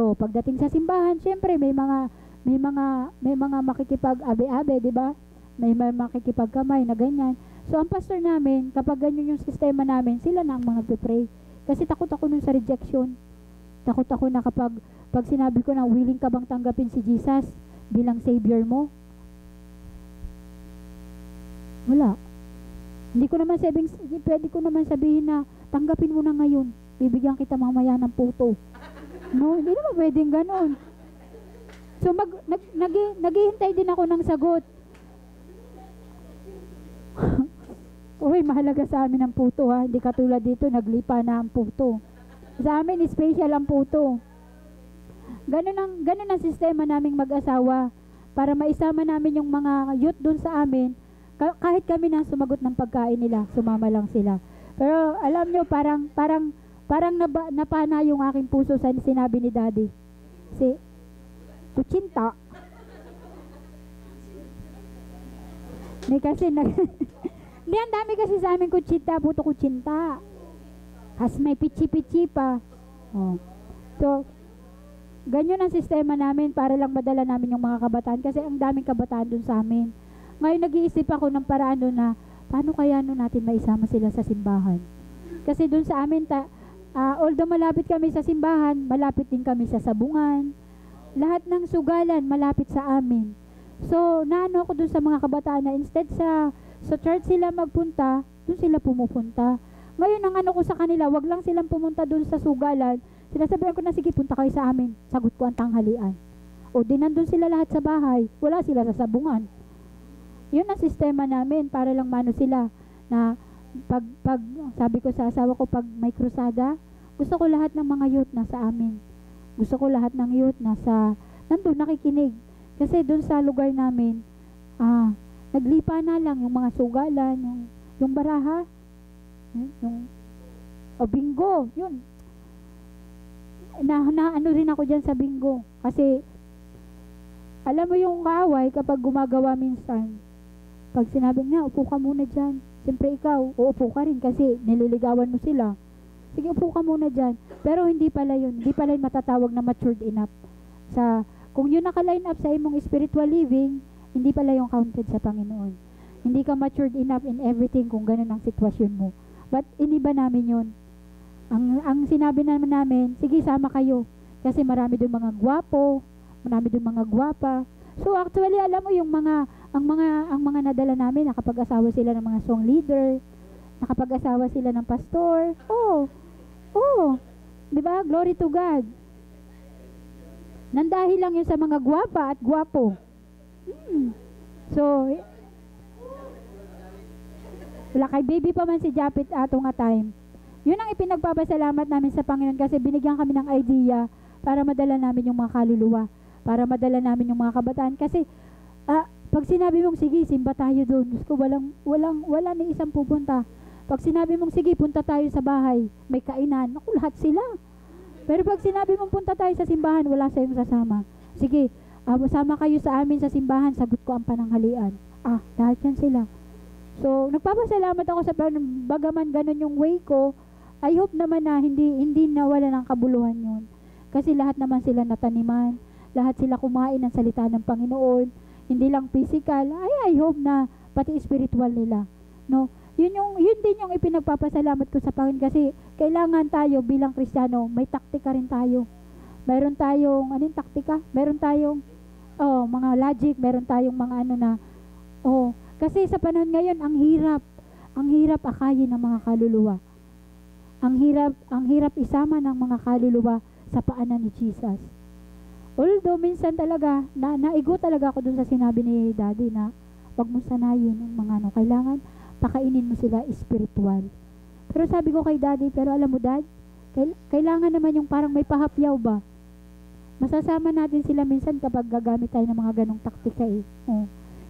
So, pagdating sa simbahan, syempre may mga makikipag-abe-abe, di ba? May makikipagkamay na ganyan. So, ang pastor namin, kapag ganyan yung sistema namin, sila na ang mga nagpe-pray. Kasi takot ako nun sa rejection. Takot ako na pag sinabi ko na willing ka bang tanggapin si Jesus bilang Savior mo? Wala. Pwede ko naman sabihin na tanggapin mo na ngayon. Bibigyan kita mamaya ng puto. No, hindi naman pwedeng ganon. So, naghihintay din ako ng sagot. Uy, mahalaga sa amin ang puto ha. Hindi katulad dito, naglipa na ang puto. Sa amin, special ang puto. Ganun ang sistema naming mag-asawa para maisama namin yung mga youth dun sa amin. Kahit kami na sumagot ng pagkain nila, sumama lang sila. Pero alam nyo, parang napana yung aking puso sa sinabi ni Daddy. Kuchinta. Kasi hindi, ang dami kasi sa amin kuchinta, puto kuchinta. Has may pichi-pichi pa. Oh. So, ganyan ang sistema namin para lang madala namin yung mga kabataan kasi ang daming kabataan dun sa amin. Ngayon nag-iisip ako ng paraan doon na paano kaya natin maisama sila sa simbahan. Kasi dun sa amin, although malapit kami sa simbahan, malapit din kami sa sabungan. Lahat ng sugalan malapit sa amin. So, naano ako dun sa mga kabataan na instead sa church sila magpunta, dun sila pumupunta. Ngayon, ang ano ko sa kanila, wag lang silang pumunta dun sa sugalan. Sinasabihan ko na, sige, punta kayo sa amin. Sagot ko ang tanghalian. O, di nandun sila lahat sa bahay. Wala sila sa sabungan. Yun ang sistema namin para lang mano sila na pag sabi ko sa asawa ko, pag may krusada, gusto ko lahat ng mga youth na sa amin. Gusto ko lahat ng youth na nandun nakikinig. Kasi dun sa lugar namin, naglipa na lang yung mga sugalan, yung baraha, yung bingo, yun. Ano rin ako dyan sa bingo. Kasi, alam mo yung kaaway kapag gumagawa minsan, pag sinabi niya, upo ka muna dyan. Siyempre ikaw, uupo ka rin kasi nililigawan mo sila. Sige, upo ka muna dyan. Pero hindi pala yun. Hindi pala yun matatawag na matured enough. Kung yun naka-line up sa imong spiritual living, hindi pala yung counted sa Panginoon. Hindi ka matured enough in everything kung ganun ang sitwasyon mo. But iniba namin yun. Ang sinabi naman namin, sige, sama kayo. Kasi marami doon mga gwapo, marami doon mga gwapa. So actually, alam mo yung ang mga nadala namin, nakapag-asawa sila ng mga song leader, nakapag-asawa sila ng pastor. Oh. 'Di ba? Glory to God. Nandahil lang yun sa mga gwapa at gwapo. So, wala kay baby pa man si Japit ato nga time. Yun ang ipinagpapasalamat namin sa Panginoon kasi binigyan kami ng idea para madala namin yung mga kaluluwa, para madala namin yung mga kabataan. Kasi, pag sinabi mong, sige, simba tayo doon, Diyos ko, wala ni isang pupunta. Pag sinabi mong, sige, punta tayo sa bahay, may kainan, naku, lahat sila. Pero pag sinabi mong punta tayo sa simbahan, wala sa iyong sasama. Sige, sama kayo sa amin sa simbahan, sagot ko ang pananghalian. Lahat yan sila. So, nagpapasalamat ako sa bagaman ganun yung way ko. I hope naman na hindi nawala ng kabuluhan yun. Kasi lahat naman sila nataniman, lahat sila kumain ng salita ng Panginoon, hindi lang physical. I hope na pati spiritual nila. No? Yun din yung ipinagpapasalamat ko sa Panginoon kasi kailangan tayo bilang Kristiyano, may taktika rin tayo. Meron tayong, taktika? Meron tayong, mga logic, meron tayong mga kasi sa panahon ngayon, ang hirap akayin ng mga kaluluwa. Ang hirap isama ng mga kaluluwa sa paanan ni Jesus. Although minsan talaga, naigo talaga ako dun sa sinabi ni Daddy na wag mo sanayin yung mga kailangan pakainin mo sila spiritual. Pero sabi ko kay Daddy, pero alam mo Dad, kailangan naman yung parang may pahapyaw ba? Masasama natin sila minsan kapag gagamit tayo ng mga ganong taktika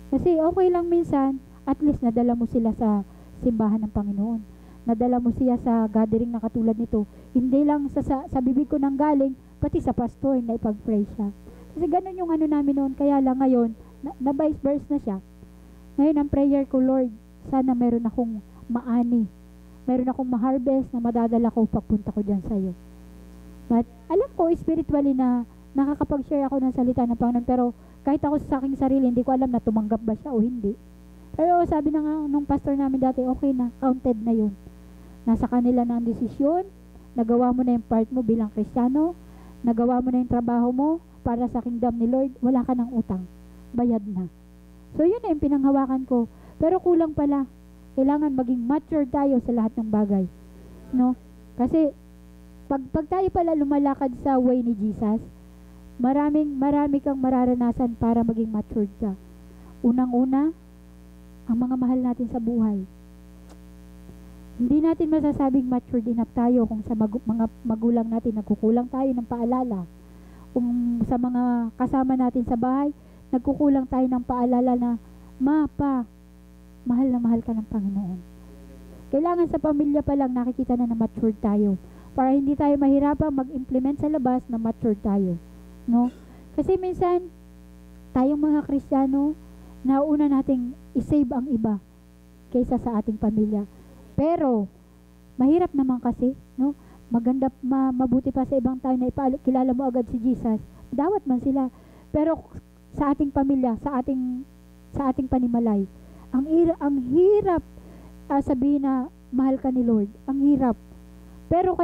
Kasi okay lang minsan, at least nadala mo sila sa simbahan ng Panginoon. Nadala mo siya sa gathering na katulad nito. Hindi lang sa bibig ko nang galing, pati sa pastor na ipag-pray siya. Kasi ganun yung namin noon. Kaya lang ngayon, na vice versa na siya. Ngayon ang prayer ko, Lord, sana meron akong maani. Meron akong ma-harvest na madadala ko pagpunta ko dyan sa'yo. But alam ko spiritually na nakakapag-share ako ng salita ng Panginoon, pero kahit ako sa aking sarili, hindi ko alam na tumanggap ba siya o hindi. Pero sabi na nga nung pastor namin dati, okay na, counted na yun. Nasa kanila na ang desisyon, nagawa mo na yung part mo bilang Kristiyano, nagawa mo na yung trabaho mo para sa kingdom ni Lord, wala ka ng utang, bayad na. So yun na yung pinanghawakan ko. Pero kulang pala, kailangan maging mature tayo sa lahat ng bagay. No? Kasi pag tayo pala lumalakad sa way ni Jesus, marami kang mararanasan para maging matured ka. Unang-una, ang mga mahal natin sa buhay. Hindi natin masasabing matured enough tayo kung sa mga magulang natin nagkukulang tayo ng paalala. Kung sa mga kasama natin sa bahay, nagkukulang tayo ng paalala na, mahal na mahal ka ng Panginoon. Kailangan sa pamilya pa lang nakikita na matured tayo para hindi tayo mahirapang mag-implement sa labas na matured tayo. No? Kasi minsan, tayong mga Kristiyano, nauna nating isave ang iba kaysa sa ating pamilya. Pero, mahirap naman kasi, no? Maganda, mabuti pa sa ibang tao na kilala mo agad si Jesus. Dawat man sila. Pero, sa ating pamilya, sa ating panimalay, ang hirap sabihin na mahal ka ni Lord. Ang hirap. Pero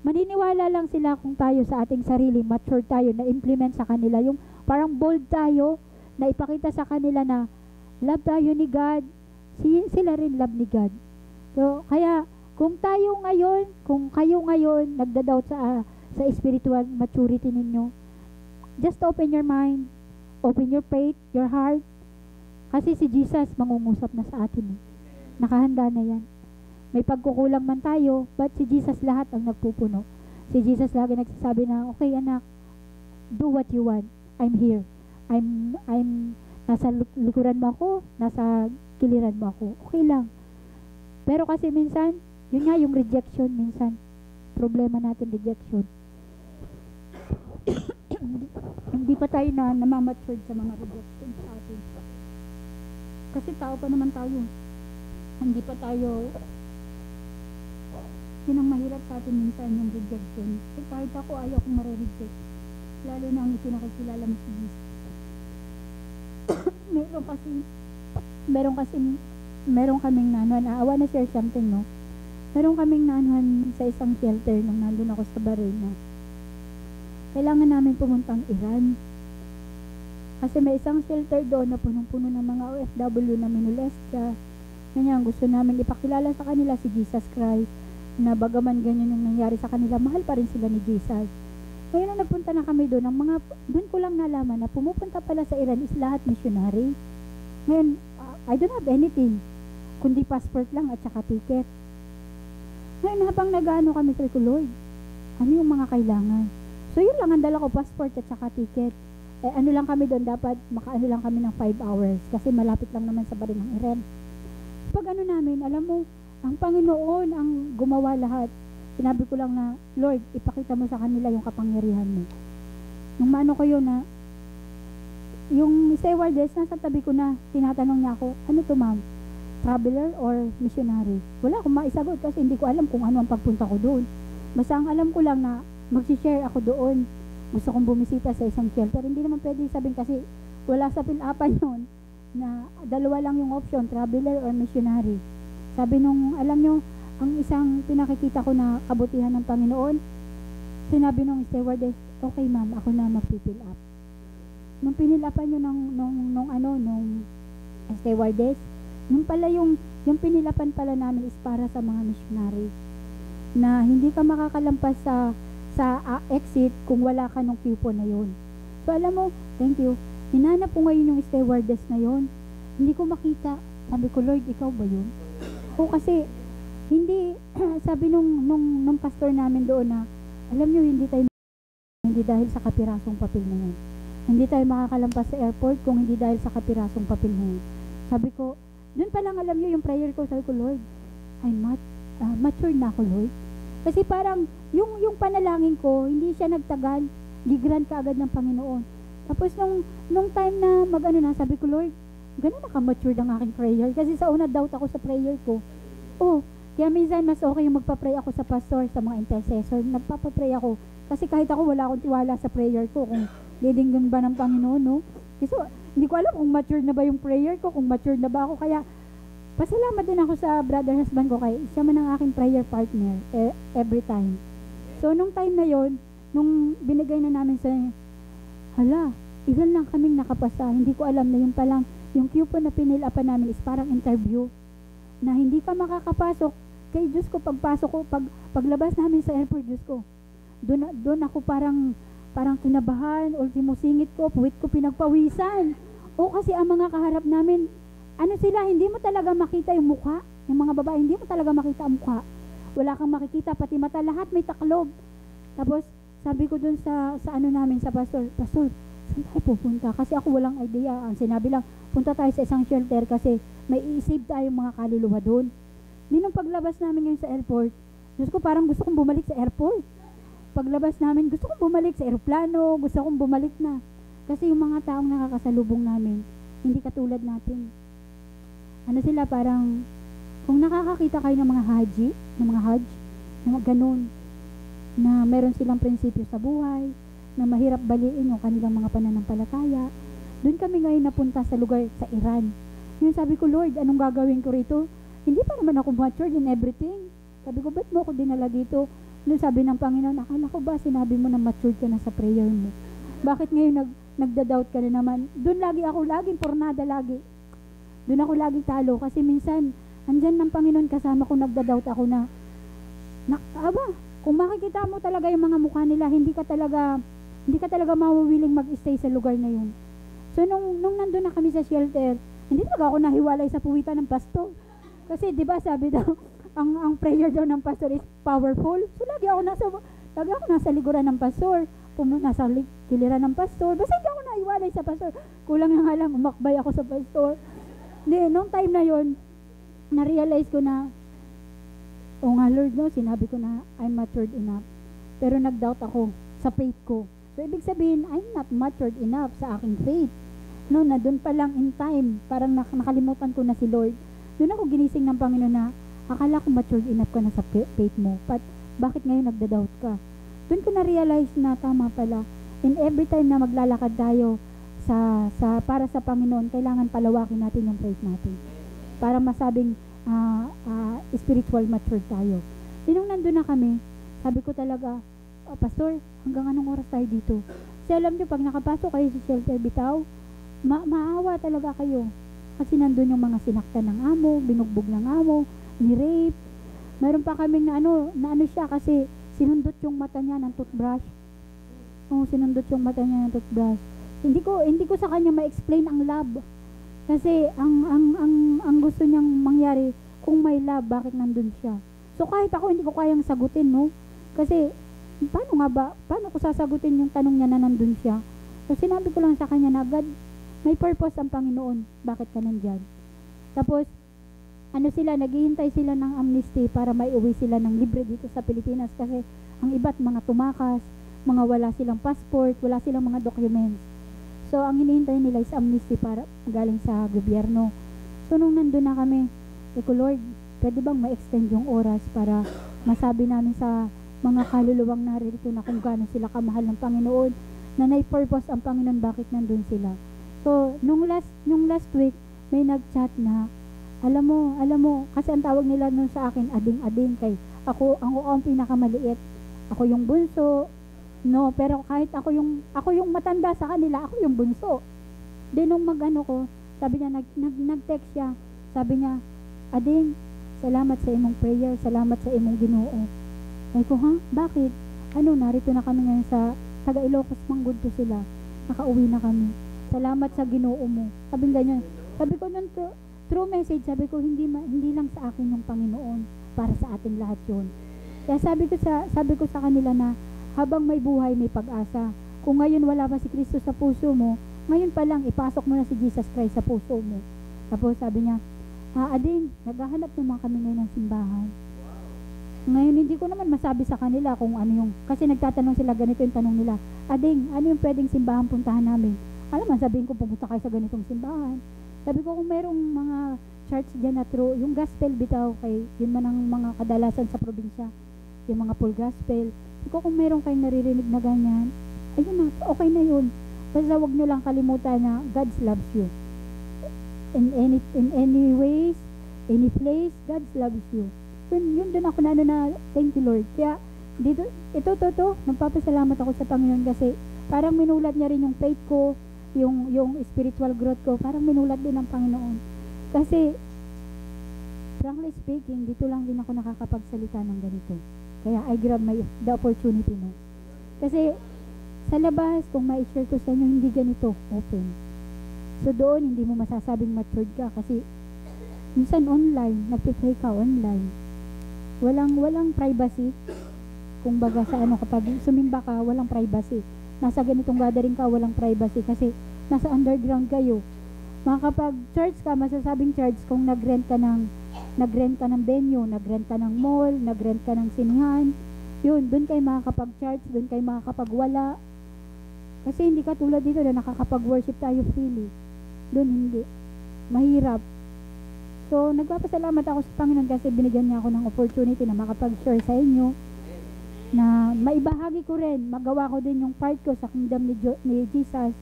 maniniwala lang sila kung tayo sa ating sarili, mature tayo, na implement sa kanila. Yung parang bold tayo, na ipakita sa kanila na love tayo ni God, sila rin love ni God. So, kaya, kung kayo ngayon, nagda-doubt sa spiritual maturity ninyo, just open your mind, open your faith, your heart, kasi si Jesus mangungusap na sa atin. Nakahanda na yan. May pagkukulang man tayo, but si Jesus lahat ang nagpupuno. Si Jesus lagi nagsasabi na, okay anak, do what you want. I'm here. I'm nasa likuran mo ako, nasa kiliran mo ako. Okay lang. Pero kasi minsan, yun nga yung rejection minsan. Problema natin, rejection. Hindi pa tayo na namamatured sa mga rejection sa atin. Kasi tao pa naman tayo. Hindi pa tayo, yun ang mahirap sa atin minsan, yung rejection. Kasi kahit ako, ayaw kong marireject. Lalo na ang itinakakilala mo si Jesus. meron kaming nanuhan, I wanna share something, no? Meron kaming nanuhan sa isang shelter nung nandun ako sa Bahrain. Kailangan namin pumuntang Iran. Kasi may isang shelter doon na punong-puno ng mga OFW na minulest siya. Ganyan, gusto namin ipakilala sa kanila si Jesus Christ, na bagaman ganyan yung nangyari sa kanila, mahal pa rin sila ni Jesus. Ngayon nung nagpunta na kami doon, doon ko lang nalaman na pumupunta pala sa Iran is lahat missionary. Ngayon, I don't have anything, kundi passport lang at saka ticket. Ngayon habang nag-ano kami sa Lord, ano yung mga kailangan? So yun lang ang dala ko, passport at saka ticket. Ano lang kami doon, dapat makaano lang kami ng 5 hours kasi malapit lang naman sa barin ng Iran. Pag ano namin, alam mo, ang Panginoon ang gumawa lahat. Sinabi ko lang na, Lord, ipakita mo sa kanila yung kapangyarihan mo. Nung maano ko yun na, yung stewardess, nasa tabi ko na, tinatanong niya ako, ano to ma'am? Traveler or missionary? Wala akong maisagot kasi hindi ko alam kung ano ang pagpunta ko doon. Basta ang alam ko lang na, mag-share ako doon. Gusto kong bumisita sa isang shelter. Hindi naman pwede sabihin kasi, wala sa pilapan yun, na dalawa lang yung option, traveler or missionary. Sabi nung, alam nyo, ang isang pinakikita ko na kabutihan ng Panginoon, sinabi nung stewardess, okay ma'am, ako na magpipill up. Nung pinilapan nyo nung stewardess, nung pala yung pinilapan pala namin is para sa mga missionary, na hindi ka makakalampas sa exit kung wala ka nung coupon na yun. So alam mo, thank you, hinanap ko ngayon yung stewardess na yun, hindi ko makita. Sabi ko, Lord, ikaw ba yun? O kasi, hindi, sabi nung pastor namin doon na, alam nyo, hindi dahil sa kapirasong papel na yun. Hindi tayo makakalampas sa airport kung hindi dahil sa kapirasong papel na yun. Sabi ko, doon pa lang alam nyo yung prayer ko, sabi ko, Lord, I'm mature na ako, Lord. Kasi parang, yung panalangin ko, hindi siya nagtagal, gigrant ka agad ng Panginoon. Tapos nung time na sabi ko, Lord, ganun naka-mature ang aking prayer. Kasi sa una, doubt ako sa prayer ko. Kaya minsan mas okay yung magpa-pray ako sa pastor, sa mga intercessor. Nagpapa-pray ako Kasi kahit ako, wala akong tiwala sa prayer ko kung didinggan ba ng Panginoon, no? Kasi hindi ko alam kung mature na ba yung prayer ko, kung mature na ba ako. Kaya pasalamat din ako sa brother husband ko, kay siya man ang aking prayer partner every time. So nung time na yon, nung binigay na namin sa hala, ilan lang kaming nakapasa. Hindi ko alam na yun palang yung coupon na pinilapan namin is parang interview na hindi ka makakapasok. Kay Diyos ko, pagpasok ko, paglabas namin sa airport, Diyos ko, doon ako parang kinabahan, ultimo singit ko, puwit ko pinagpawisan. O kasi ang mga kaharap namin, ano sila, hindi mo talaga makita yung mukha. Yung mga babae, hindi mo talaga makita ang mukha. Wala kang makikita, pati mata, lahat may taklob. Tapos, sabi ko dun sa ano namin, sa pastor, saan tayo pupunta? Kasi ako walang idea. Ang sinabi lang, punta tayo sa isang shelter kasi may i-save tayong mga kaluluwa doon. Nung paglabas namin ngayon sa airport, Diyos ko, parang gusto kong bumalik sa airport. Paglabas namin, gusto kong bumalik sa aeroplano, gusto kong bumalik na. Kasi yung mga taong nakakasalubong namin, hindi katulad natin. Ano sila, parang, kung nakakakita kayo ng mga haji, na ganun, na meron silang prinsipyo sa buhay, na mahirap baliin yung kanilang mga pananampalataya. Doon kami ngayon napunta sa lugar sa Iran. Yun sabi ko, Lord, anong gagawin ko rito? Hindi pa naman ako matured in everything. Sabi ko, ba't mo ako dinala dito? Noon sabi ng Panginoon, akala ko ba sinabi mo na matured ka na sa prayer mo? Bakit ngayon nagda-doubt ka na naman? Doon lagi ako, laging pornada lagi. Doon ako lagi talo kasi minsan, andyan ng Panginoon kasama ko, nagda-doubt ako na kung makikita mo talaga yung mga mukha nila, hindi ka talaga mawiwiling mag-stay sa lugar na yun. So, nung nandun na kami sa shelter, hindi talaga ako nahiwalay sa puwitan ng pastor. Kasi, di ba, sabi daw, ang prayer daw ng pastor is powerful. So, lagi ako nasa likuran ng pastor. Nasa kiliran ng pastor. Basta hindi ako nahiwalay sa pastor. Kulang na nga lang, umakbay ako sa pastor. Hindi, nung time na yon, na-realize ko na, o nga Lord, no, sinabi ko na I'm matured enough. Pero nag-doubt ako sa faith ko. So, ibig sabihin, I'm not matured enough sa aking faith. No, na doon pa lang in time, parang nakalimutan ko na si Lord. Doon ako ginising ng Panginoon na, akala ko matured enough ka na sa faith mo. But, bakit ngayon nagda-doubt ka? Doon ko na-realize na tama pala. And every time na maglalakad tayo para sa Panginoon, kailangan palawakin natin yung faith natin. Para masabing spiritual matured tayo. Nung nandun na kami, sabi ko talaga, Pastor, hanggang anong oras tayo dito? Kasi alam nyo, pag nakapasok kayo sa shelter bitaw, maawa talaga kayo. Kasi nandun yung mga sinaktan ng amo, binugbog ng amo, ni-rape. Meron pa kaming na ano siya kasi sinundot yung mata niya ng toothbrush. Sinundot yung mata niya ng toothbrush. Hindi ko sa kanya ma-explain ang love. Kasi ang gusto niyang mangyari, kung may love, bakit nandun siya? So kahit ako hindi ko kayang sagutin, no? Kasi paano ko sasagutin yung tanong niya na nandun siya? So sinabi ko lang sa kanya na, God, may purpose ang Panginoon, bakit ka nandyan? Tapos, naghihintay sila ng amnesty para maiuwi sila ng libre dito sa Pilipinas kasi ang iba't mga tumakas, mga wala silang passport, wala silang mga documents. So, ang hinihintay nila is amnesty para galing sa gobyerno. So, nung nandun na kami, ko, Lord, pwede bang ma-extend yung oras para masabi namin sa mga kaluluwang narito na kung gaano sila kamahal ng Panginoon, na may-purpose ang Panginoon, bakit nandun sila. So, nung last week, may nag-chat na, alam mo, kasi ang tawag nila nun sa akin, ading-ading, kay ako ang pinakamaliit. Ako yung bunso, no, pero kahit ako yung matanda sa kanila, ako yung bunso. Then nung sabi niya, nag-text siya, sabi niya, Ading, salamat sa imong prayer, salamat sa imong Ginoo. Sabi ko, bakit? Narito na kami ngayon sa taga Ilocos, Manggudto sila. Nakauwi na kami. Salamat sa Ginoo mo. Sabi ganyan. Sabi ko nun, true message, sabi ko, hindi lang sa akin yung Panginoon, para sa ating lahat yun. Kaya sabi ko sa kanila na, habang may buhay, may pag-asa. Kung ngayon wala pa si Kristo sa puso mo, ngayon pa lang, ipasok mo na si Jesus Christ sa puso mo. Tapos sabi niya, Ading, naghahanap naman kami ngayon ng simbahan. Ngayon, hindi ko naman masabi sa kanila kung ano yung, kasi nagtatanong sila, ganito yung tanong nila, Ading, ano yung pwedeng simbahan puntahan namin? Alam mo, sabihin ko, pumunta kayo sa ganitong simbahan. Sabi ko, kung mayroong mga church dyan na true, yung gospel bitaw, kay yun man ang mga kadalasan sa probinsya. yung mga full gospel. Kung meron kayong naririnig na ganyan, ayun na, okay na yun. Basta wag nyo lang kalimutan na God loves you. In any ways, any place, God loves you. Yun doon ako na thank you Lord. Kaya, ito, nagpapasalamat ako sa Panginoon kasi parang minulat niya rin yung faith ko, yung spiritual growth ko, parang minulat din ng Panginoon. Kasi, frankly speaking, dito lang din ako nakakapagsalita ng ganito. Kaya I grab the opportunity mo. Kasi sa labas, kung ma-share ko sa inyo, hindi ganito, open. So doon, hindi mo masasabing matured ka kasi minsan online, nagpipray ka online. Walang privacy. Kung baga sa kapag sumimba ka, walang privacy. Nasa ganitong gathering ka, walang privacy kasi nasa underground kayo. Makakapag-church ka, masasabing church kung nag-rent ka ng venue, nag-rent ka ng mall, nag-rent ka ng sinihan. Yun, doon kayo makakapag-church, doon kayo makakapagwala. Kasi hindi ka tulad dito na nakakapag-worship tayo freely. Doon hindi. Mahirap. So, nagpapasalamat ako sa Panginoon kasi binigyan niya ako ng opportunity na makapag-share sa inyo, na maibahagi ko rin, magawa ko din yung part ko sa kingdom ni Jesus,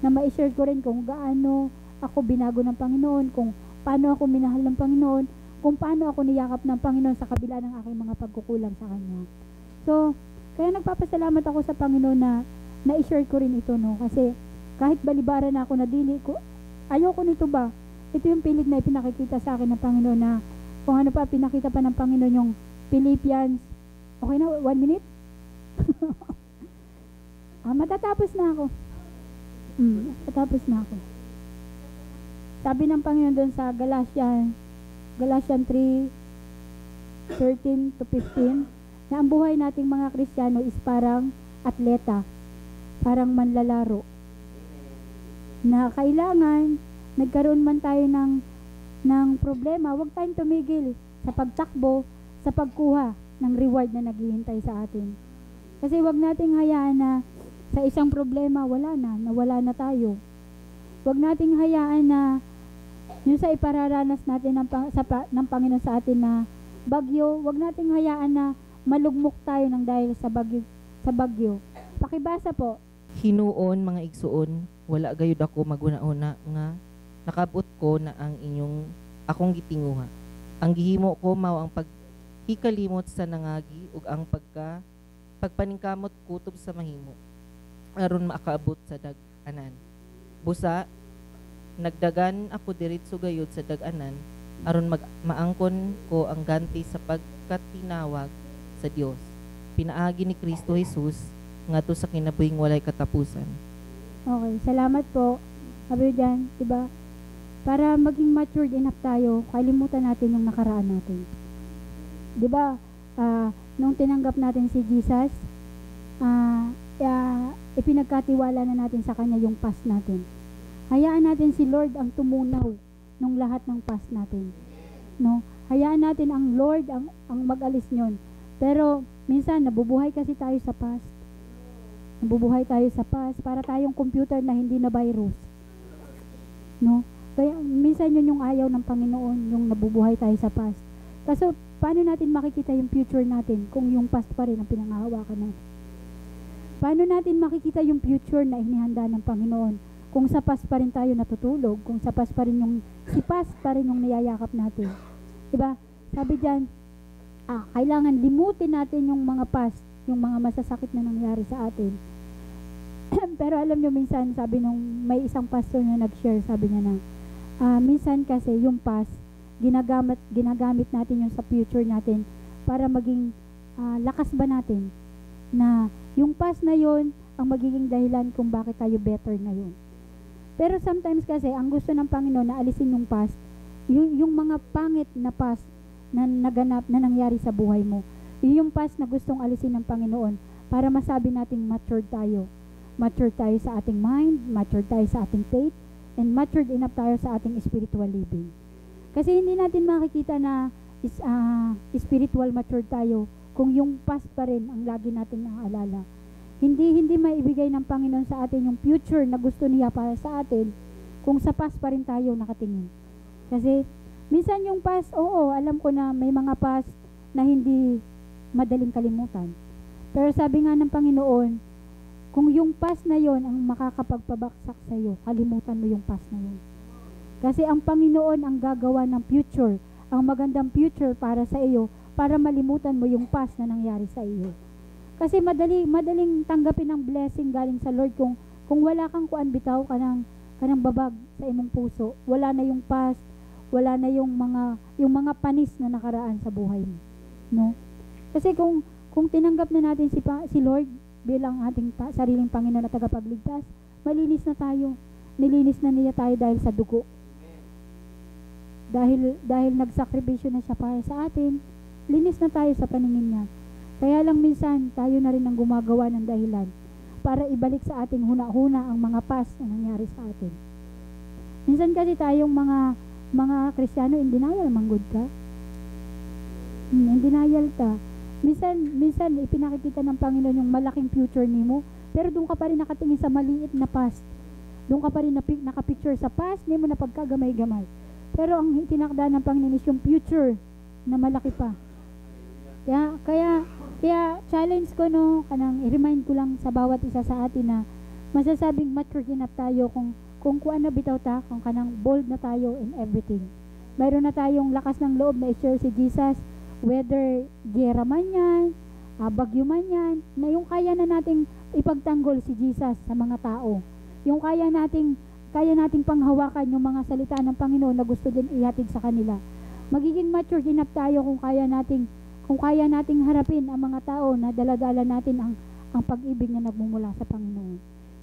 na ma-share ko rin kung gaano ako binago ng Panginoon, kung paano ako minahal ng Panginoon, kung paano ako niyakap ng Panginoon sa kabila ng aking mga pagkukulang sa Kanya. So, kaya nagpapasalamat ako sa Panginoon na na-share ko rin ito, no? Kasi kahit balibara na ako na dili ko, ayoko nito ba? Ito yung pilit na ipinakikita sa akin ng Panginoon na kung ano pa, pinakita pa ng Panginoon yung Philippians. Okay na, 1 minute? Matatapos na ako. Matatapos na ako. Sabi ng Panginoon doon sa Galatians 3:13 to 15, na ang buhay nating mga Kristiyano is parang atleta, parang manlalaro. Na kailangan, nagkaroon man tayo ng problema, huwag tayong tumigil sa pagtakbo, sa pagkuha ng reward na naghihintay sa atin. Kasi huwag nating hayaan na sa isang problema, nawala na tayo. Huwag nating hayaan na yung sa ipararanas natin ng Panginoon sa atin na bagyo, huwag nating hayaan na malugmok tayo ng dahil sa bagyo. Pakibasa po. Hinuon mga igsuon, wala gayud ako maguna-una nga nakabot ko na ang inyong akong gitinguha. Ang gihimo ko mao ang paghikalimot sa nangagi ug ang pagpaningkamot kutob sa mahimo aron makaabot sa dag-anan. Busa nagdagan ako diretso gayud sa dag-anan aron maangkon ko ang ganti sa pagkatinawag sa Dios. Pinaagi ni Kristo Jesus ngadto sa kinabuhing walay katapusan. Okay, salamat po. Sabi diyan, 'di ba? Para maging matured enough tayo, kalimutan natin yung nakaraan natin. 'Di ba? Nung tinanggap natin si Jesus, ipinagkatiwala na natin sa Kanya yung past natin. Hayaan natin si Lord ang tumunaw nung lahat ng past natin. No? Hayaan natin ang Lord ang mag-alis nyon. Pero minsan nabubuhay kasi tayo sa past. Nabubuhay tayo sa past para tayong computer na hindi na virus. No? Kaya minsan yun yung ayaw ng Panginoon, yung nabubuhay tayo sa past. Kaso paano natin makikita yung future natin kung yung past pa rin ang pinangahawakan natin? Paano natin makikita yung future na inihanda ng Panginoon kung sa past pa rin tayo natutulog, kung sa past pa rin si past pa rin yung niyayakap natin? Diba? Sabi diyan, kailangan limutin natin yung mga past, yung mga masasakit na nangyari sa atin. Pero alam nyo, minsan, sabi nung may isang pastor na nag-share, sabi niya na, minsan kasi yung past, ginagamit natin yung sa future natin para maging lakas ba natin na yung past na yon ang magiging dahilan kung bakit tayo better ngayon. Pero sometimes kasi, ang gusto ng Panginoon na alisin yung past, yung mga pangit na past na naganap, na nangyari sa buhay mo. Yung past na gustong alisin ng Panginoon para masabi nating matured tayo. Matured tayo sa ating mind, matured tayo sa ating faith, and matured enough tayo sa ating spiritual living. Kasi hindi natin makikita na spiritual matured tayo kung yung past pa rin ang lagi natin naaalala. Hindi maibigay ng Panginoon sa atin yung future na gusto niya para sa atin kung sa past pa rin tayo nakatingin. Kasi minsan yung past, oo, alam ko na may mga past na hindi madaling kalimutan. Pero sabi nga ng Panginoon, kung yung past na yon ang makakapagpabaksak sa iyo, kalimutan mo yung past na yon. Kasi ang Panginoon ang gagawa ng future, ang magandang future para sa iyo, para malimutan mo yung past na nangyari sa iyo. Kasi madaling tanggapin ang blessing galing sa Lord kung wala kang kuan bitaw kanang babag sa imong puso. Wala na yung past, wala na yung mga panis na nakaraan sa buhay mo, no? Kasi kung tinanggap na natin si Lord bilang ating sariling Panginoon at tagapagligtas, malinis na tayo. Nilinis na niya tayo dahil sa dugo. Dahil nagsakripisyo na siya para sa atin, linis na tayo sa paningin niya. Kaya lang minsan, tayo na rin ang gumagawa ng dahilan para ibalik sa ating huna-huna ang mga past na nangyari sa atin. Minsan kasi tayong mga Kristiyano, in denial, manggod ka. In denial ta. Minsan ipinakikita ng Panginoon yung malaking future nimo, pero doon ka pa rin nakatingin sa maliit na past. Doon ka pa rin nakapicture sa past, hindi mo na pagkagamay-gamay. Pero ang tinakda ng Panginoon is yung future na malaki pa. Kaya challenge ko, no, kanang i-remind ko lang sa bawat isa sa atin na masasabing mature enough tayo kung ano bitaw ta, kung kanang bold na tayo in everything. Mayroon na tayong lakas ng loob na i-share si Jesus, whether gera man yan, bagyo man yan, na yung kaya na nating ipagtanggol si Jesus sa mga tao. Yung kaya nating panghawakan yung mga salita ng Panginoon na gusto din ihatid sa kanila. Magiging mature enough tayo kung kaya nating harapin ang mga tao na daladala natin ang pag-ibig na nagmumula sa Panginoon.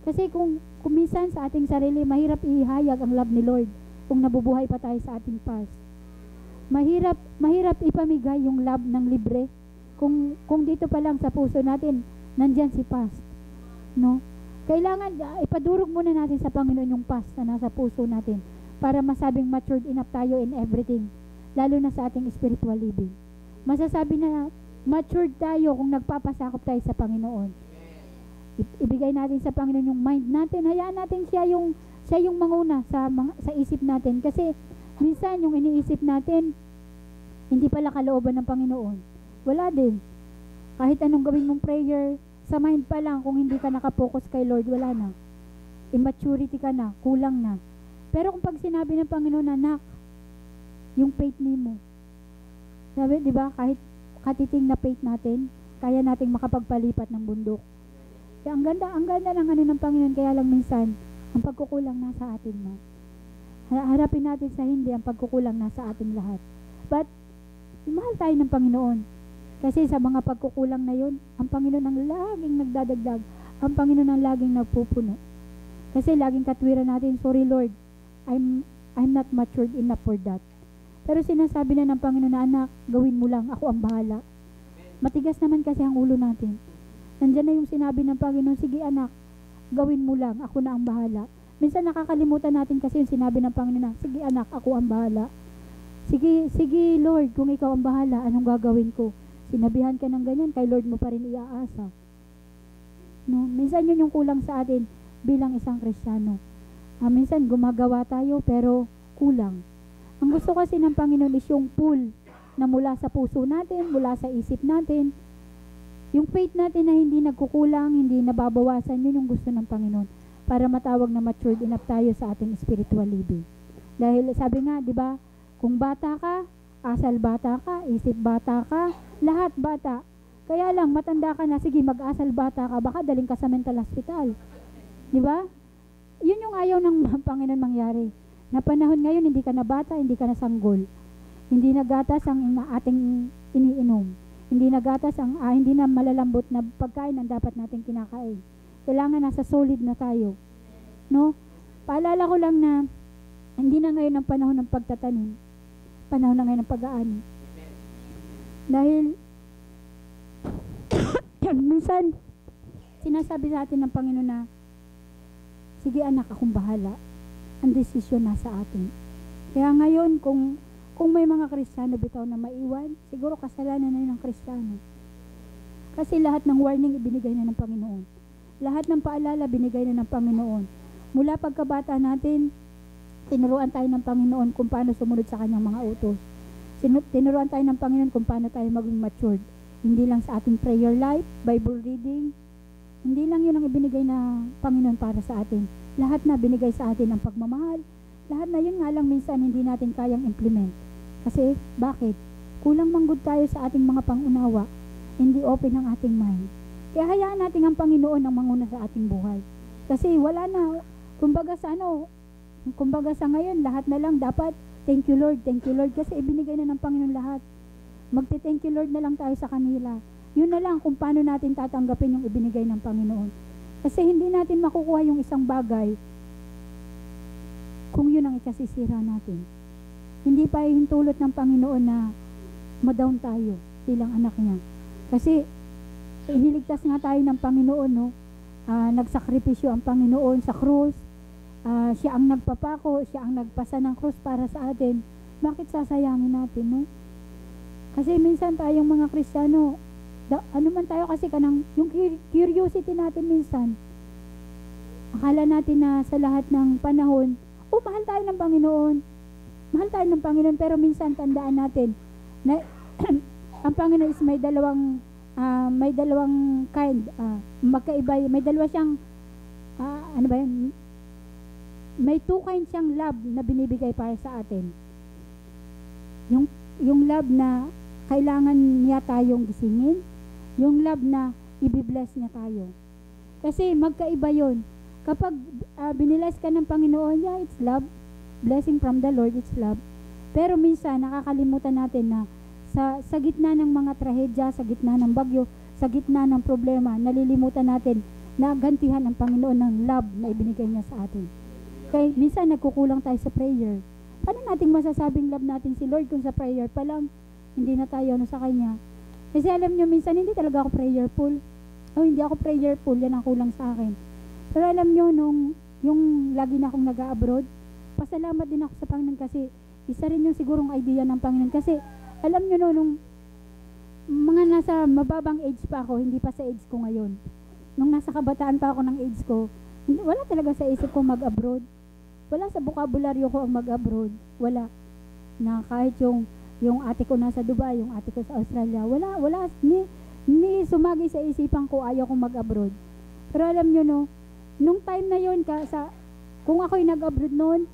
Kasi kung minsan sa ating sarili, mahirap ihayag ang love ni Lord kung nabubuhay pa tayo sa ating past. Mahirap ipamigay yung love ng libre kung dito pa lang sa puso natin nandyan si past, no? Kailangan ipadurog muna natin sa Panginoon yung past na nasa puso natin para masabing matured enough tayo in everything, lalo na sa ating spiritual living. Masasabi na matured tayo kung nagpapasakop tayo sa Panginoon. Ibigay natin sa Panginoon yung mind natin, hayaan natin siya yung manguna sa isip natin, kasi minsan yung iniisip natin hindi pala kalooban ng Panginoon. Wala din. Kahit anong gawin mong prayer, sa mind pa lang, kung hindi ka nakapokus kay Lord, wala na. Immaturity ka na, kulang na. Pero kung pag sinabi ng Panginoon, anak, yung faith mo, sabi, di ba, kahit katiting na faith natin, kaya nating makapagpalipat ng bundok. Kaya ang ganda ng ano ng Panginoon, kaya lang minsan, ang pagkukulang nasa atin na. Harapin natin sa hindi, ang pagkukulang nasa ating lahat. But, mahal tayo ng Panginoon. Kasi sa mga pagkukulang na yun, ang Panginoon ang laging nagdadagdag, ang Panginoon ang laging nagpupuno. Kasi laging katwiran natin, sorry Lord, I'm not matured enough for that. Pero sinasabi na ng Panginoon na, anak, gawin mo lang, ako ang bahala. Matigas naman kasi ang ulo natin. Nandiyan na yung sinabi ng Panginoon, sige anak, gawin mo lang, ako na ang bahala. Minsan nakakalimutan natin kasi yung sinabi ng Panginoon na, sige anak, ako ang bahala. Sige Lord, kung ikaw ang bahala, anong gagawin ko? Sinabihan ka ng ganyan, kay Lord mo pa rin iaasa. No? Minsan yun yung kulang sa atin bilang isang Kristiyano. Minsan gumagawa tayo pero kulang. Ang gusto kasi ng Panginoon is yung pull na mula sa puso natin, mula sa isip natin. Yung faith natin na hindi nagkukulang, hindi nababawasan, yun yung gusto ng Panginoon para matawag na matured enough tayo sa ating spiritual living. Dahil sabi nga, di ba, kung bata ka, asal bata ka, isip bata ka, lahat bata. Kaya lang, matanda ka na, sige, mag-asal bata ka, baka daling ka sa mental hospital. Di ba? Yun yung ayaw ng Panginoon mangyari. Na panahon ngayon, hindi ka na bata, hindi ka na sanggol. Hindi na gatas ang ating iniinom. Hindi na gatas hindi na malalambot na pagkain ang dapat natin kinakain. Kailangan nasa solid na tayo. No? Paalala ko lang na, hindi na ngayon ang panahon ng pagtatanim. Panahon na ngayon ng pag-aani. Dahil minsan sinasabi sa atin ng Panginoon na, sige anak, akong bahala. Ang desisyon nasa atin. Kaya ngayon, kung may mga Kristiyano bitaw na maiwan, siguro kasalanan na yun ng Kristiyano. Kasi lahat ng warning ibinigay na ng Panginoon. Lahat ng paalala binigay na ng Panginoon. Mula pagkabata natin, tinuruan tayo ng Panginoon kung paano sumunod sa kanyang mga utos. Tinuruan tayo ng Panginoon kung paano tayo maging matured. hindi lang sa ating prayer life, Bible reading, hindi lang yun ang ibinigay na Panginoon para sa atin. Lahat na binigay sa atin ang pagmamahal. Lahat na yun nga lang minsan hindi natin kayang implement. Kasi bakit? Kulang manggod tayo sa ating mga pangunawa. Hindi open ang ating mind. Kaya hayaan natin ang Panginoon ang manguna sa ating buhay. Kasi wala na, kumbaga sa ngayon, lahat na lang dapat, thank you Lord, kasi ibinigay na ng Panginoon lahat. Magte-thank you Lord na lang tayo sa kanila. Yun na lang kung paano natin tatanggapin yung ibinigay ng Panginoon. Kasi hindi natin makukuha yung isang bagay kung yun ang ikasisira natin. Hindi pa hintulot ng Panginoon na ma-down tayo bilang anak niya. Kasi iniligtas nga tayo ng Panginoon, no? Nagsakripisyo ang Panginoon sa krus. Siya ang nagpapako, siya ang nagpasa ng krus para sa atin. Bakit sasayangin natin, no? Kasi minsan tayong mga Kristiyano, ano man tayo kasi yung curiosity natin minsan, akala natin na sa lahat ng panahon, mahal tayo ng Panginoon. Mahal tayo ng Panginoon, pero minsan tandaan natin na ang Panginoon is may dalawang kind, magkaiba, may dalawa siyang, ano ba yun? May two kinds siyang love na binibigay para sa atin. Yung love na kailangan niya tayong gisingin, yung love na ibibless niya tayo. Kasi magkaiba yun. Kapag binibless ka ng Panginoon, yeah, it's love. Blessing from the Lord, it's love. Pero minsan, nakakalimutan natin na sa gitna ng mga trahedya, sa gitna ng bagyo, sa gitna ng problema, nalilimutan natin na gantihan ang Panginoon ng love na ibinigay niya sa atin. Kaya minsan nagkukulang tayo sa prayer. Paano nating masasabing love natin si Lord kung sa prayer pa lang hindi na tayo sa Kanya? Kasi alam nyo, minsan hindi talaga ako prayerful. Hindi ako prayerful, yan ang kulang sa akin. Pero alam nyo, yung lagi na akong nag-abroad, pasalamat din ako sa Panginoon kasi isa rin yung sigurong idea ng Panginoon. Kasi alam nyo nung mga nasa mababang age pa ako, hindi pa sa age ko ngayon. Nung nasa kabataan pa ako ng age ko, wala talaga sa isip ko mag-abroad. Wala sa bokabularyo ko ang mag-abroad. Wala. Na kahit yung ate ko nasa Dubai, yung ate ko sa Australia, wala, ni sumagi sa isipan ko, ayaw kong mag-abroad. Pero alam nyo nung time na yun, kung ako'y nag-abroad noon,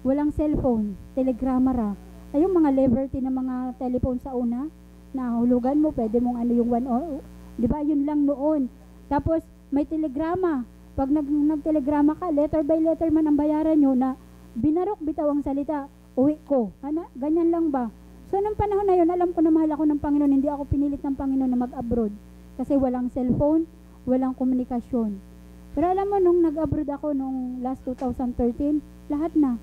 walang cellphone, telegramara. Ay yung mga liberty na mga telephone sa una, na hulugan mo, pwede mong yung 1 or, di ba, yun lang noon. Tapos, may telegrama. Pag nagtelegrama ka, letter by letter man ang bayaran nyo na binarok bitaw ang salita, uwi ko. Ganyan lang ba? So, nung panahon na yun, alam ko na mahal ako ng Panginoon, hindi ako pinilit ng Panginoon na mag-abroad. Kasi walang cellphone, walang komunikasyon. Pero alam mo, nung nag-abroad ako, nung last 2013, lahat na.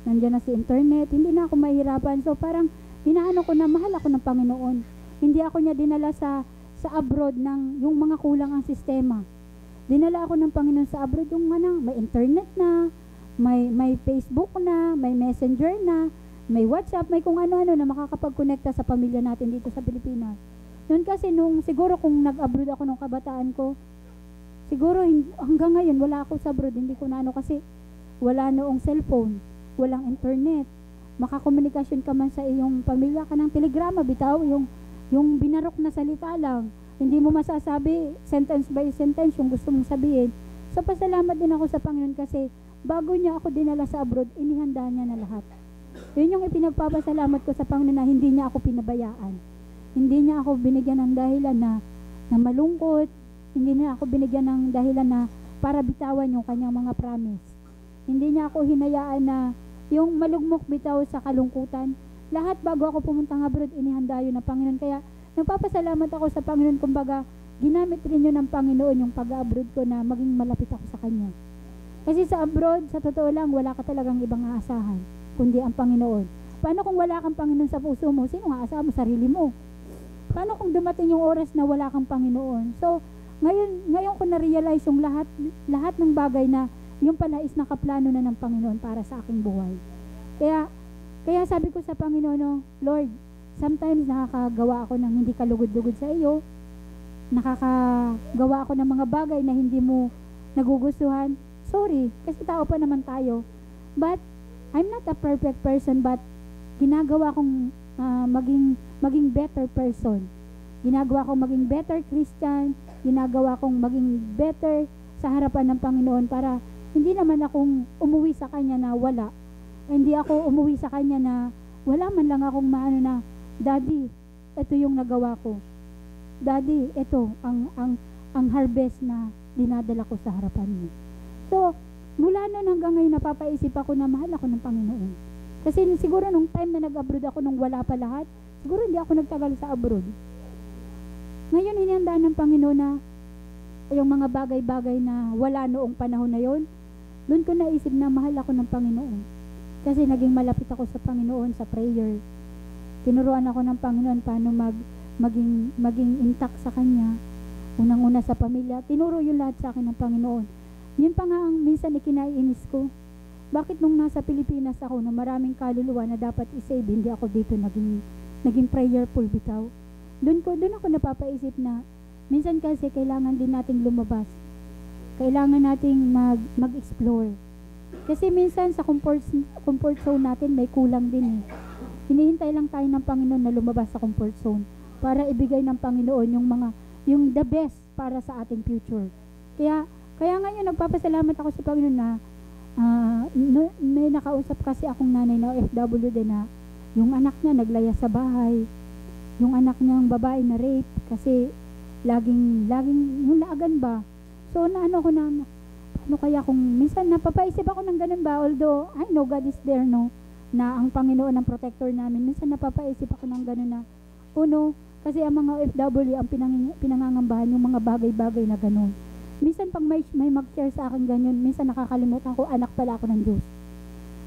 Nandiyan na si internet, hindi na ako mahirapan. So, parang, hinaano ko na mahal ako ng Panginoon. Hindi ako niya dinala sa abroad ng yung mga kulang ang sistema. Dinala ako ng Panginoon sa abroad yung may internet na, may Facebook na, may Messenger na, may WhatsApp, may kung ano-ano na makakapag-connecta sa pamilya natin dito sa Pilipinas. Noon kasi siguro kung nag-abroad ako nung kabataan ko, siguro hanggang ngayon wala ako sa abroad, hindi ko na kasi wala noong cellphone, walang internet. Makakomunikasyon ka man sa iyong pamilya ka ng telegrama, bitaw yung binarok na salita lang. Hindi mo masasabi sentence by sentence yung gusto mong sabihin. So pasalamat din ako sa Panginoon kasi bago niya ako dinala sa abroad, inihanda niya na lahat. Yun yung ipinagpapasalamat ko sa Panginoon na hindi niya ako pinabayaan. Hindi niya ako binigyan ng dahilan na malungkot. Hindi niya ako binigyan ng dahilan na para bitawan yung kanyang mga promise. Hindi niya ako hinayaan na yung malugmok bitaw sa kalungkutan. Lahat bago ako pumunta ng abroad, inihanda yun ng Panginoon. Kaya nagpapasalamat ako sa Panginoon. Kumbaga, ginamit rin yun ng Panginoon yung pag-abroad ko na maging malapit ako sa Kanya. Kasi sa abroad, sa totoo lang, wala ka talagang ibang aasahan, kundi ang Panginoon. Paano kung wala kang Panginoon sa puso mo? Sino ang aasahan mo? Sarili mo. Paano kung dumating yung oras na wala kang Panginoon? So, ngayon ko na-realize yung lahat ng bagay na yung pala is nakaplano na ng Panginoon para sa aking buhay. Kaya sabi ko sa Panginoon, Lord, sometimes nakakagawa ako ng hindi kalugod-lugod sa iyo. Nakakagawa ako ng mga bagay na hindi mo nagugustuhan. Sorry, kasi tao pa naman tayo. But, I'm not a perfect person, but ginagawa kong maging better person ginagawa kong maging better Christian, ginagawa kong maging better sa harapan ng Panginoon para hindi naman akong umuwi sa Kanya na wala. Hindi ako umuwi sa Kanya na wala man lang akong maano na, Daddy, ito yung nagawa ko. Daddy, ito ang harvest na dinadala ko sa harapan mo. So, mula noon hanggang ngayon napapaisip ako na mahal ako ng Panginoon. Kasi siguro nung time na nag-abroad ako nung wala pa lahat, siguro hindi ako nagtagal sa abroad. Ngayon hinihanda ng Panginoon na yung mga bagay-bagay na wala noong panahon na yon, doon ko naisip na mahal ako ng Panginoon. Kasi naging malapit ako sa Panginoon sa prayer. Tinuruan ako ng Panginoon paano maging intact sa Kanya. Unang-una sa pamilya. Tinuro yung lahat sa akin ng Panginoon. Yun pa nga ang minsan ikinaiinis ko. Bakit nung nasa Pilipinas ako na maraming kaluluwa na dapat isave, hindi ako dito naging prayerful bitaw. Doon ako napapaisip na minsan kasi kailangan din nating lumabas. Kailangan nating mag-explore. Kasi minsan sa comfort zone natin may kulang din eh. Hinihintay lang tayo ng Panginoon na lumabas sa comfort zone para ibigay ng Panginoon yung the best para sa ating future. Kaya ngayon nagpapasalamat ako sa Panginoon na may nakausap kasi akong nanay na OFW din na yung anak niya naglaya sa bahay. Yung anak niyang babae na rape kasi laging yung laagan ba. So naano ko na paano kaya kung minsan napapaisip ako ng ganun ba, although I know God is there, no, na ang Panginoon ang protector namin. Minsan napapaisip ako ng ganun na kasi ang mga OFW ang pinangangambahan yung mga bagay-bagay na ganun. Minsan pag may mag-share sa akin ganyan, minsan nakakalimutan ko anak pala ako ng Diyos.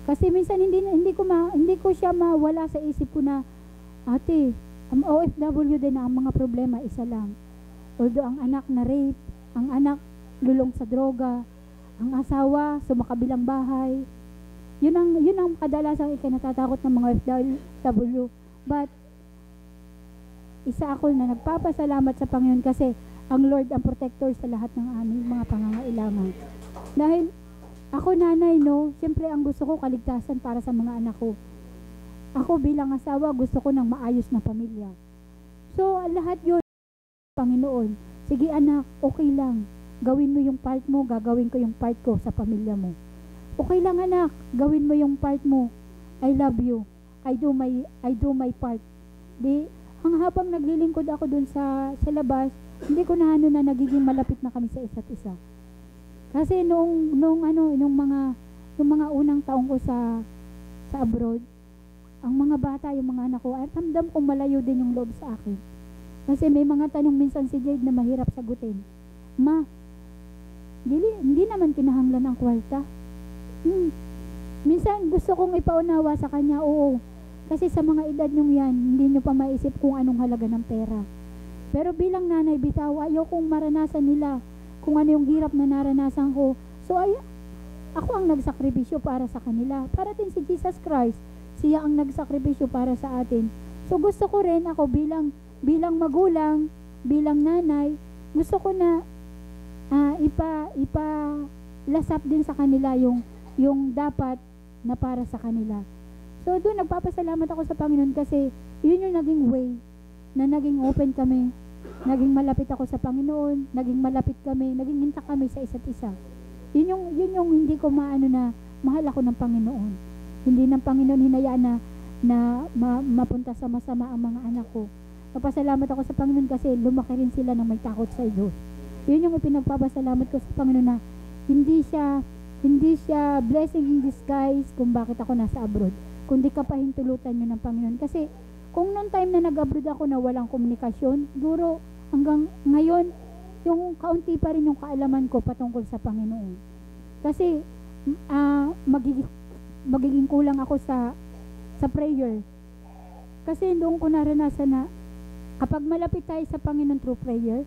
Kasi minsan hindi ko siya mawala sa isip ko na ate, ang OFW din na ang mga problema isa lang. Although ang anak na rape, ang anak lulong sa droga, ang asawa sumakabilang bahay. Yun ang kadalasang ikinatatakot ng mga OFW. But isa ako na nagpapasalamat sa Panginoon kasi ang Lord ang protector sa lahat ng aming mga pangangailangan. Dahil ako nanay, no, siyempre ang gusto ko kaligtasan para sa mga anak ko. Ako bilang asawa, gusto ko ng maayos na pamilya. So, lahat yun, Panginoon, sige anak, okay lang. Gawin mo yung part mo, gagawin ko yung part ko sa pamilya mo. Okay lang anak, gawin mo yung part mo. I love you. I do my part. Habang naglilingkod ako dun sa labas, hindi ko na nagiging malapit na kami sa isa't isa. Kasi nung mga unang taong ko sa abroad, ang mga bata, yung mga anak ko, ay ramdam kong malayo din yung loob sa akin. Kasi may mga tanong minsan si Jade na mahirap sagutin. Ma, hindi naman kinahanglan ang kwarta. Minsan gusto kong ipaunawa sa kanya, oo. Kasi sa mga edad nyong yan, hindi nyo pa maisip kung anong halaga ng pera. Pero bilang nanay, bitaw, ayaw kong maranasan nila kung ano yung hirap na naranasan ko. So, ako ang nagsakripisyo para sa kanila. Para din si Jesus Christ, siya ang nagsakripisyo para sa atin. So, gusto ko rin ako bilang magulang, bilang nanay, gusto ko na ipalasap din sa kanila yung dapat na para sa kanila. So, doon nagpapasalamat ako sa Panginoon kasi yun yung naging way na naging open kami, naging malapit ako sa Panginoon, naging malapit kami, naging intact kami sa isa't isa. Yun yung hindi ko maano na mahal ako ng Panginoon. Hindi ng Panginoon hinayaan na mapunta sa masama ang mga anak ko. Napasalamat ako sa Panginoon kasi lumaki rin sila ng may takot sa Diyos. Yun yung ipinagpapasalamat ko sa Panginoon na hindi siya blessing in disguise kung bakit ako nasa abroad, kundi kapahintulutan yun ng Panginoon. Kasi kung noong time na nag-abroad ako na walang komunikasyon, siguro hanggang ngayon, yung kaunti pa rin yung kaalaman ko patungkol sa Panginoon. Kasi magiging kulang ako sa prayer. Kasi doon ko naranasan na kapag malapit tayo sa Panginoon through prayer,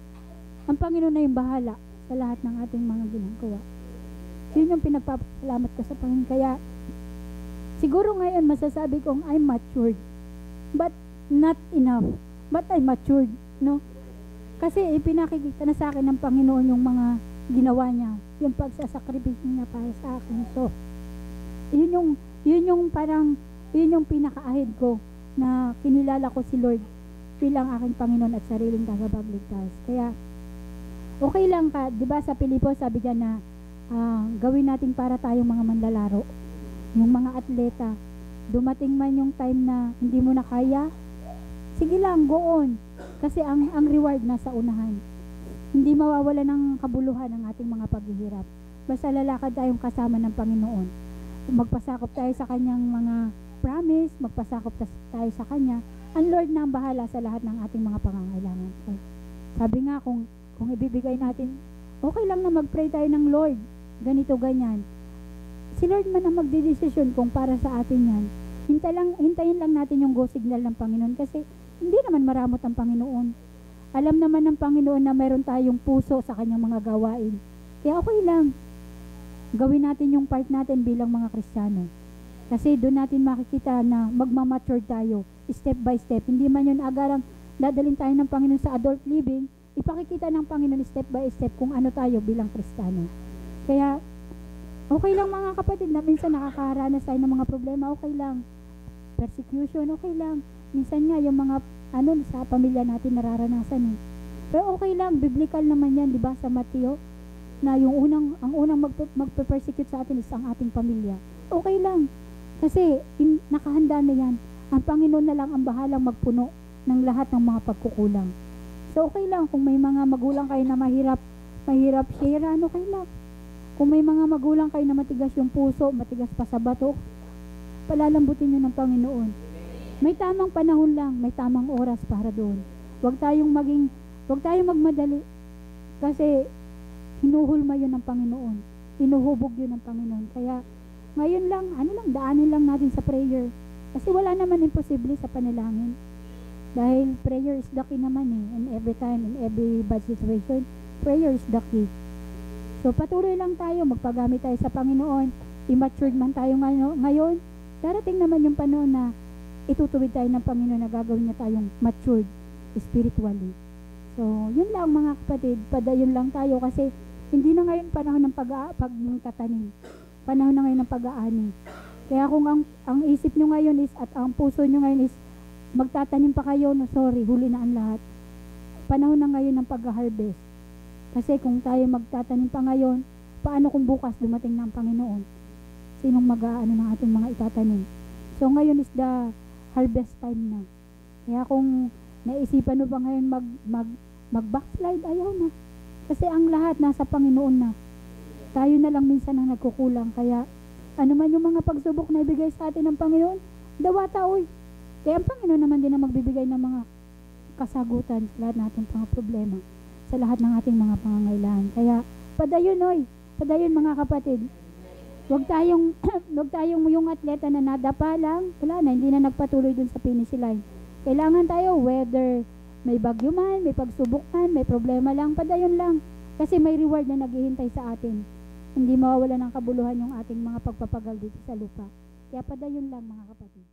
ang Panginoon na yung bahala sa lahat ng ating mga ginagawa. Yun yung pinagpapasalamat ko sa Panginoon. Kaya siguro ngayon masasabi kong I'm matured, but not enough. But I'm matured, no? Kasi ipinakikita na sa akin ng Panginoon yung mga ginawa niya, yung pagsasakripisyo niya para sa akin. So, yun yung pinaka-ahead ko na kinilala ko si Lord. bilang aking Panginoon at sariling tagapagligtas. Kaya, okay lang ka, di ba sa Pilipos sabi dyan na gawin natin para tayong mga manlalaro, yung mga atleta. Dumating man yung time na hindi mo na kaya, sige lang, go on. Kasi ang reward nasa unahan. Hindi mawawala ng kabuluhan ang ating mga paghihirap. Basta lalakad tayong kasama ng Panginoon. Magpasakop tayo sa kanyang mga promise, magpasakop tayo sa kanya. Ang Lord na ang bahala sa lahat ng ating mga pangangailangan. So, sabi nga, kung ibibigay natin, okay lang na mag-pray tayo ng Lord, ganito, ganyan. Si Lord man ang magdidesisyon kung para sa atin yan. Hintayin lang natin yung go signal ng Panginoon kasi hindi naman maramot ang Panginoon. Alam naman ng Panginoon na meron tayong puso sa kanyang mga gawain. Kaya okay lang. Gawin natin yung part natin bilang mga Kristiyano. Kasi doon natin makikita na magmamature tayo, step by step. Hindi man yun agarang dadalhin tayo ng Panginoon sa adult living, ipakikita ng Panginoon step by step kung ano tayo bilang Kristiyano. Kaya, okay lang mga kapatid na minsan nakakaranas tayo ng mga problema, okay lang. Persecution, okay lang. Minsan nga yung mga sa pamilya natin nararanasan eh. Pero okay lang, biblical naman yan, di ba, sa Mateo, na ang unang magpe-persecute sa atin is ang ating pamilya. Okay lang, kasi nakahanda na yan. Ang Panginoon na lang ang bahalang magpuno ng lahat ng mga pagkukulang. So okay lang, kung may mga magulang kayo na mahirap share, okay lang. Kung may mga magulang kayo na matigas yung puso, matigas pa sa bato, palalambutin nyo ng Panginoon. May tamang panahon lang, may tamang oras para doon. Huwag tayong magmadali. Kasi hinuhulma yun ng Panginoon. Hinuhubog yun ng Panginoon. Kaya ngayon lang, daanin lang natin sa prayer. Kasi wala naman imposible sa panalangin. Dahil prayer is the key naman eh. And every time, in every bad situation, prayer is the key. So patuloy lang tayo, magpagamit tayo sa Panginoon. Immature man tayo ngayon, darating naman yung panahon na itutuwid tayo ng Panginoon na gagawin niya tayong matured spiritually. So, yun lang mga kapatid, padayon lang tayo kasi hindi na ngayon panahon ng pagtatanim. Panahon na ngayon ng pag-aani. Kaya kung ang isip nyo ngayon is, at ang puso nyo ngayon is, magtatanim pa kayo, no, sorry, huli na ang lahat. Panahon na ngayon ng pag-harvest. Kasi kung tayo magtatanim pa ngayon, paano kung bukas dumating na ang Panginoon? Sinong mag-aano ng ating mga itatanim? So, ngayon is the harvest time na. Kaya kung naisipan mo ba ngayon mag-backslide, ayaw na. Kasi ang lahat nasa Panginoon na. Tayo na lang minsan ang nagkukulang. Kaya ano man yung mga pagsubok na ibigay sa atin ng Panginoon, dawata oy. Kaya ang Panginoon naman din ang magbibigay ng mga kasagutan sa lahat nating mga problema, sa lahat ng ating mga pangangailangan. Kaya padayon oy, padayon mga kapatid. Huwag tayong yung atleta na nadapa lang, wala na, hindi na nagpatuloy dun sa finish line. Kailangan tayo, whether may bagyo man, may pagsubok man, may problema lang, padayon lang. Kasi may reward na naghihintay sa atin. Hindi mawawala ng kabuluhan yung ating mga pagpapagal dito sa lupa. Kaya padayon lang mga kapatid.